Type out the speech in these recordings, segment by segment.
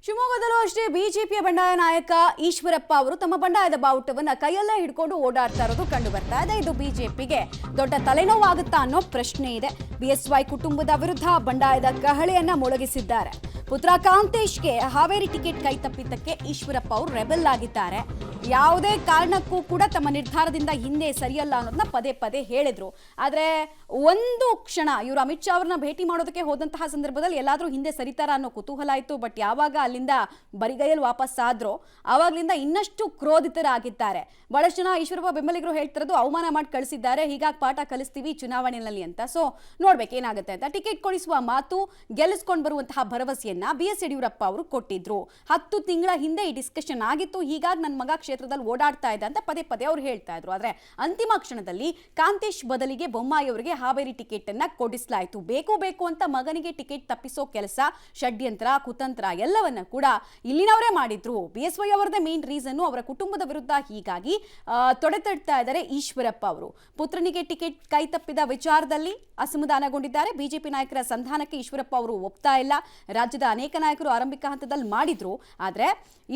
ಶಿವಮೊಗ್ಗದಲ್ಲೂ ಅಷ್ಟೇ ಬಿಜೆಪಿಯ ಬಂಡಾಯ ನಾಯಕ ಈಶ್ವರಪ್ಪ ಅವರು ತಮ್ಮ ಬಂಡಾಯದ ಬಾವುಟವನ್ನ ಕೈಯಲ್ಲೇ ಹಿಡ್ಕೊಂಡು ಓಡಾಡ್ತಾ ಇರೋದು ಕಂಡು ಬರ್ತಾ ಇದೆ. ಇದು ಬಿಜೆಪಿಗೆ ದೊಡ್ಡ ತಲೆನೋವಾಗುತ್ತಾ ಅನ್ನೋ ಪ್ರಶ್ನೆ ಇದೆ. ಬಿಎಸ್ವೈ ಕುಟುಂಬದ ವಿರುದ್ಧ ಬಂಡಾಯದ ಕಹಳೆಯನ್ನ ಮೊಳಗಿಸಿದ್ದಾರೆ. ಪುತ್ರ ಕಾಂತೇಶ್ಗೆ ಹಾವೇರಿ ಟಿಕೆಟ್ ಕೈ ತಪ್ಪಿದ್ದಕ್ಕೆ ಈಶ್ವರಪ್ಪ ಅವರು ರೆಬೆಲ್ ಆಗಿದ್ದಾರೆ. ಯಾವುದೇ ಕಾರಣಕ್ಕೂ ಕೂಡ ತಮ್ಮ ನಿರ್ಧಾರದಿಂದ ಹಿಂದೆ ಸರಿಯಲ್ಲ ಅನ್ನೋದನ್ನ ಪದೇ ಪದೇ ಹೇಳಿದ್ರು. ಆದರೆ ಒಂದು ಕ್ಷಣ ಇವರು ಅಮಿತ್ ಶಾ ಅವರನ್ನ ಭೇಟಿ ಮಾಡೋದಕ್ಕೆ ಹೋದಂತಹ ಸಂದರ್ಭದಲ್ಲಿ ಎಲ್ಲಾದ್ರೂ ಹಿಂದೆ ಸರಿತಾರ ಅನ್ನೋ ಕುತೂಹಲ ಇತ್ತು. ಬಟ್ ಯಾವಾಗ ಅಲ್ಲಿಂದ ಬರಿಗೈಯಲ್ಲಿ ವಾಪಸ್ ಆದ್ರೋ ಆವಾಗ್ಲಿಂದ ಇನ್ನಷ್ಟು ಕ್ರೋಧಿತರಾಗಿದ್ದಾರೆ. ಬಹಳಷ್ಟು ಜನ ಈಶ್ವರಪ್ಪ ಬೆಂಬಲಿಗರು ಹೇಳ್ತಿರೋದು ಅವಮಾನ ಮಾಡಿ ಕಳಿಸಿದ್ದಾರೆ, ಹೀಗಾಗಿ ಪಾಠ ಕಲಿಸ್ತೀವಿ ಚುನಾವಣೆಯಲ್ಲಿ ಅಂತ. ಸೊ ನೋಡ್ಬೇಕು ಏನಾಗುತ್ತೆ ಅಂತ. ಟಿಕೆಟ್ ಕೊಡಿಸುವ ಮಾತು, ಗೆಲ್ಲಿಸ್ಕೊಂಡು ಬರುವಂತಹ ಭರವಸೆಯನ್ನ ಬಿಎಸ್ ಯಡಿಯೂರಪ್ಪ ಅವರು ಕೊಟ್ಟಿದ್ರು. 10 ತಿಂಗಳ ಹಿಂದೆ ಈ ಡಿಸ್ಕಷನ್ ಆಗಿತ್ತು. ಹೀಗಾಗಿ ನನ್ನ ಮಗ ಕ್ಷೇತ್ರದಲ್ಲಿ ಓಡಾಡ್ತಾ ಇದೆ ಅಂತ ಪದೇ ಪದೇ ಅವ್ರು ಹೇಳ್ತಾ ಇದ್ರು. ಆದ್ರೆ ಅಂತಿಮ ಕ್ಷಣದಲ್ಲಿ ಕಾಂತೇಶ್ ಬದಲಿಗೆ ಬೊಮ್ಮಾಯಿ ಅವರಿಗೆ ಹಾವೇರಿ ಟಿಕೆಟ್ ಅನ್ನ ಕೊಡಿಸಲಾಯಿತು. ಬೇಕು ಅಂತ ಮಗನಿಗೆ ಟಿಕೆಟ್ ತಪ್ಪಿಸೋ ಕೆಲಸ, ಷಡ್ಯಂತ್ರ, ಕುತಂತ್ರ ಎಲ್ಲವನ್ನ ಕೂಡ ಇಲ್ಲಿನವರೇ ಮಾಡಿದ್ರು. ಬಿಎಸ್ವೈ ಅವರದೇ ಮೇನ್ ರೀಸನ್ ಅವರ ಕುಟುಂಬದ ವಿರುದ್ಧ. ಹೀಗಾಗಿ ತೊಡೆತಡ್ತಾ ಇದ್ದಾರೆ ಈಶ್ವರಪ್ಪ ಅವರು. ಪುತ್ರನಿಗೆ ಟಿಕೆಟ್ ಕೈ ತಪ್ಪಿದ ವಿಚಾರದಲ್ಲಿ ಅಸಮಾಧಾನಗೊಂಡಿದ್ದಾರೆ. ಬಿಜೆಪಿ ನಾಯಕರ ಸಂಧಾನಕ್ಕೆ ಈಶ್ವರಪ್ಪ ಅವರು ಒಪ್ತಾ ಇಲ್ಲ. ರಾಜ್ಯದ ಅನೇಕ ನಾಯಕರು ಆರಂಭಿಕ ಹಂತದಲ್ಲಿ ಮಾಡಿದ್ರು. ಆದ್ರೆ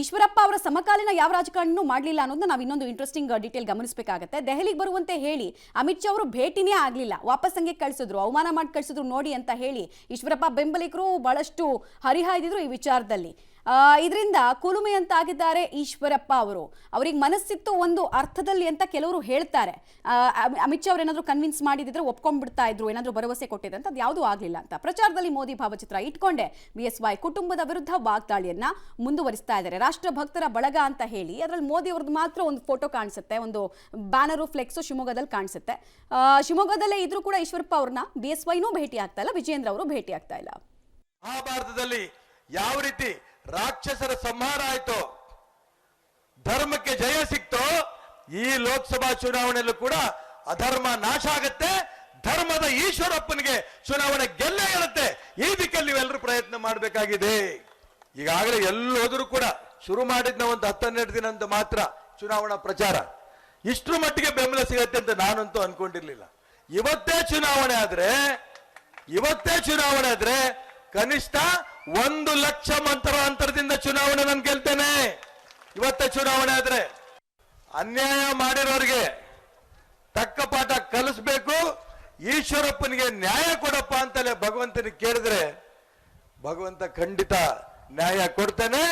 ಈಶ್ವರಪ್ಪ ಅವರ ಸಮಕಾಲೀನ ಯಾವ ರಾಜಕಾರಣನೂ ಮಾಡಲಿಲ್ಲ ಅನ್ನೋದನ್ನ ನಾವು ಇನ್ನೊಂದು ಇಂಟ್ರೆಸ್ಟಿಂಗ್ ಡೀಟೇಲ್ ಗಮನಿಸಬೇಕಾಗುತ್ತೆ. ದೆಹಲಿಗೆ ಬರುವಂತೆ ಹೇಳಿ ಅಮಿತ್ ಶಾ ಅವರು ಭೇಟಿನೇ ಆಗಲಿಲ್ಲ, ವಾಪಸ್ ಹಂಗೆ ಕಳಿಸಿದ್ರು, ಅವಮಾನ ಮಾಡಿ ಕಳಿಸಿದ್ರು ನೋಡಿ ಅಂತ ಹೇಳಿ ಈಶ್ವರಪ್ಪ ಬೆಂಬಲಿಗರು ಬಹಳಷ್ಟು ಹರಿಹಾಯ್ದಿದ್ರು ಈ ವಿಚಾರದಲ್ಲಿ. ಇದರಿಂದ ಕುಲುಮೆ ಅಂತಾಗಿದ್ದಾರೆ ಈಶ್ವರಪ್ಪ ಅವರು. ಅವ್ರಿಗೆ ಮನಸ್ಸಿತ್ತು ಒಂದು ಅರ್ಥದಲ್ಲಿ ಅಂತ ಕೆಲವರು ಹೇಳ್ತಾರೆ. ಅಮಿತ್ ಶಾ ಅವ್ರು ಏನಾದ್ರು ಕನ್ವಿನ್ಸ್ ಮಾಡಿದ್ರೆ ಒಪ್ಕೊಂಡ್ಬಿಡ್ತಾ ಇದ್ರು, ಏನಾದ್ರು ಭರವಸೆ ಕೊಟ್ಟಿದ್ರೆ ಅಂತ. ಅದು ಯಾವುದೂ ಆಗಲಿಲ್ಲ ಅಂತ ಪ್ರಚಾರದಲ್ಲಿ ಮೋದಿ ಭಾವಚಿತ್ರ ಇಟ್ಕೊಂಡೆ ಬಿಎಸ್ವೈ ಕುಟುಂಬದ ವಿರುದ್ಧ ವಾಗ್ದಾಳಿಯನ್ನ ಮುಂದುವರಿಸ್ತಾ ಇದ್ದಾರೆ. ರಾಷ್ಟ್ರ ಭಕ್ತರ ಬಳಗ ಅಂತ ಹೇಳಿ ಅದರಲ್ಲಿ ಮೋದಿ ಅವ್ರದ್ದು ಮಾತ್ರ ಒಂದು ಫೋಟೋ ಕಾಣಿಸುತ್ತೆ, ಒಂದು ಬ್ಯಾನರು ಫ್ಲೆಕ್ಸು ಶಿವಮೊಗ್ಗದಲ್ಲಿ ಕಾಣಿಸುತ್ತೆ. ಶಿವಮೊಗ್ಗದಲ್ಲೇ ಇದ್ರೂ ಕೂಡ ಈಶ್ವರಪ್ಪ ಅವ್ರನ್ನ ಬಿಎಸ್ವೈನೂ ಭೇಟಿ ಆಗ್ತಾ ಇಲ್ಲ, ವಿಜೇಂದ್ರ ಅವರು ಭೇಟಿ ಆಗ್ತಾ ಇಲ್ಲ. ಮಹಾಭಾರತದಲ್ಲಿ ಯಾವ ರೀತಿ ರಾಕ್ಷಸರ ಸಂಹಾರ ಆಯ್ತು, ಧರ್ಮಕ್ಕೆ ಜಯ ಸಿಕ್ತೋ, ಈ ಲೋಕಸಭಾ ಚುನಾವಣೆಯಲ್ಲೂ ಕೂಡ ಅಧರ್ಮ ನಾಶ ಆಗುತ್ತೆ, ಧರ್ಮದ ಈಶ್ವರಪ್ಪನಿಗೆ ಚುನಾವಣೆ ಗೆಲ್ಲೇ ಗೆಲ್ಲುತ್ತೆ. ಈ ದಿಕ್ಕಲ್ಲಿ ನೀವೆಲ್ಲರೂ ಪ್ರಯತ್ನ ಮಾಡಬೇಕಾಗಿದೆ. ಈಗಾಗಲೇ ಎಲ್ಲೋದ್ರೂ ಕೂಡ ಶುರು ಮಾಡಿದ್ನ ಒಂದು 10-12 ದಿನ ಅಂತ ಮಾತ್ರ ಚುನಾವಣಾ ಪ್ರಚಾರ, ಇಷ್ಟರ ಮಟ್ಟಿಗೆ ಬೆಂಬಲ ಸಿಗತ್ತೆ ಅಂತ ನಾನಂತೂ ಅನ್ಕೊಂಡಿರ್ಲಿಲ್ಲ. ಇವತ್ತೇ ಚುನಾವಣೆ ಆದ್ರೆ ಕನಿಷ್ಠ 1 ಲಕ್ಷ ಮಂತ್ರ ಅಂತರದಿಂದ ಚುನಾವಣೆ ನಾನು ಗೆಲ್ತೇನೆ. ಇವತ್ತೇ ಚುನಾವಣೆ ಆದ್ರೆ ಅನ್ಯಾಯ ಮಾಡಿರೋರಿಗೆ ತಕ್ಕ ಪಾಠ ಕಲಿಸ್ಬೇಕು, ಈಶ್ವರಪ್ಪನಿಗೆ ನ್ಯಾಯ ಕೊಡಪ್ಪ ಅಂತಲೇ ಭಗವಂತನಿಗೆ ಕೇಳಿದ್ರೆ ಭಗವಂತ ಖಂಡಿತ ನ್ಯಾಯ ಕೊಡ್ತಾನೆ.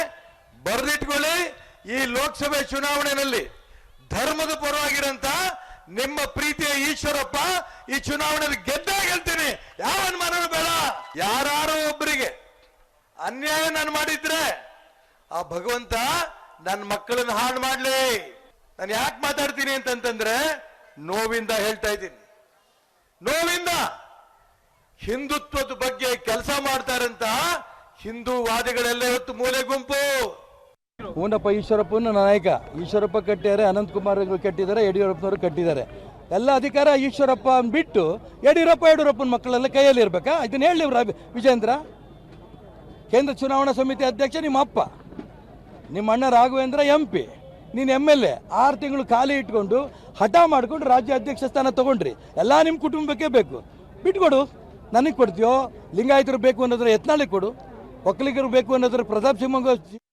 ಬರೆದಿಟ್ಕೊಳ್ಳಿ, ಈ ಲೋಕಸಭೆ ಚುನಾವಣೆಯಲ್ಲಿ ಧರ್ಮದ ಪರವಾಗಿರಂತ ನಿಮ್ಮ ಪ್ರೀತಿಯ ಈಶ್ವರಪ್ಪ ಈ ಚುನಾವಣೆಯಲ್ಲಿ ಗೆದ್ದೇ ಗೆಲ್ತೀನಿ, ಯಾವ ಅನುಮಾನವೂ ಬೇಡ. ಯಾರು ಒಬ್ಬರಿಗೆ ಅನ್ಯಾಯ ನಾನು ಮಾಡಿದ್ರೆ ಆ ಭಗವಂತ ನನ್ನ ಮಕ್ಕಳನ್ನ ಹಾಳು ಮಾಡ್ಲಿ. ನಾನು ಯಾಕೆ ಮಾತಾಡ್ತೀನಿ ಅಂತಂದ್ರೆ ನೋವಿಂದ ಹೇಳ್ತಾ ಇದ್ದೀನಿ. ನೋವಿಂದ ಹಿಂದುತ್ವದ ಬಗ್ಗೆ ಕೆಲಸ ಮಾಡ್ತಾರಂತ ಹಿಂದೂವಾದಿಗಳೆಲ್ಲ ಇವತ್ತು ಮೂಲೆ ಗುಂಪು. ಹೂನಪ್ಪ, ಈಶ್ವರಪ್ಪನ ನಾಯಕ. ಈಶ್ವರಪ್ಪ ಕಟ್ಟಿದ್ದಾರೆ, ಅನಂತಕುಮಾರ್ ಕಟ್ಟಿದ್ದಾರೆ, ಯಡಿಯೂರಪ್ಪನವರು ಕಟ್ಟಿದ್ದಾರೆ. ಎಲ್ಲ ಅಧಿಕಾರ ಈಶ್ವರಪ್ಪ ಬಿಟ್ಟು ಯಡಿಯೂರಪ್ಪನ ಮಕ್ಕಳೆಲ್ಲ ಕೈಯಲ್ಲಿ ಇರ್ಬೇಕಾ? ಇದನ್ನ ಹೇಳಿ ವಿಜೇಂದ್ರ. ಕೇಂದ್ರ ಚುನಾವಣಾ ಸಮಿತಿ ಅಧ್ಯಕ್ಷ ನಿಮ್ಮ ಅಪ್ಪ, ನಿಮ್ಮ ಅಣ್ಣ ರಾಘವೇಂದ್ರ MP, ನೀನು MLA. 6 ತಿಂಗಳು ಖಾಲಿ ಇಟ್ಕೊಂಡು ಹಠ ಮಾಡ್ಕೊಂಡು ರಾಜ್ಯ ಅಧ್ಯಕ್ಷ ಸ್ಥಾನ ತಗೊಂಡ್ರಿ. ಎಲ್ಲ ನಿಮ್ಮ ಕುಟುಂಬಕ್ಕೆ ಬೇಕು, ಬಿಟ್ಕೊಡು. ನನಗೆ ಕೊಡ್ತೀಯೋ? ಲಿಂಗಾಯತರು ಬೇಕು ಅನ್ನೋದ್ರ ಯತ್ನಾಳಿಗೆ ಕೊಡು, ಒಕ್ಕಲಿಗರು ಬೇಕು ಅನ್ನೋದ್ರ ಪ್ರತಾಪ್ ಸಿಂಹ